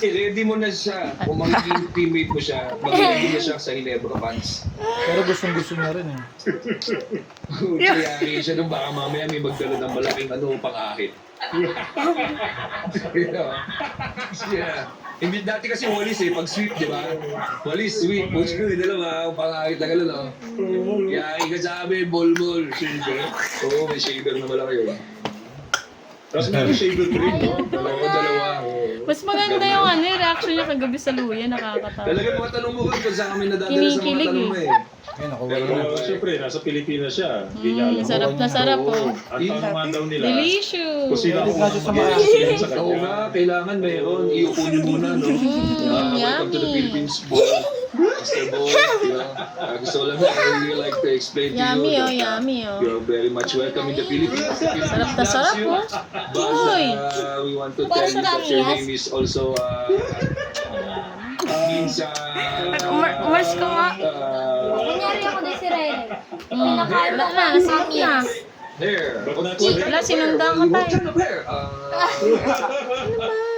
I-ready mo na siya. Kung magiging teammate mo siya, mag-ready na siya sa Ginebra fans. Pero gustong-gusto niya rin eh. Kaya siya nung baka mamaya may magdala ng malaking pang-ahit. Yeah. Hindi dati kasi walis pag sweep, di ba? Walis, sweep, push ko, dalawa, pang-ahit na gano'n, no? Kaya ikasabi, bol, shaver. Oo, may shaver na malaki yun. Tapos may shaver ko rin, no? Dalawa. Mas maganda yung reaction niya kagabi sa luya, nakakatawa. Talaga mga tanong mo kung saan kami nadadala sa mga tanong mo Ay, naku, Pero Siyempre, nasa Pilipinas siya. Hindi niya alam. Sarap na sarap po. Ang tanungan daw nila, Delicious! kung sino ang Delikado sa mga mag-i-explain sa Oo kanya. nga, kailangan meron. Iupo niyo muna, no? Welcome to the yummy. Philippines, boy. Mr. Boy, gusto ko lang na I really like to explain to Yummy, you oh, that yummy, oh. you're very much welcome in the Philippines. The Philippines Sarap na loves sarap, you. oh. But Uy. we want to tell you that your name is also means Umalis ka nga. Kunyari ako din si Rere. Wala na, nasakit na. there. But not Wala, sinundan ka What tayo. kind of hair? Ano ba?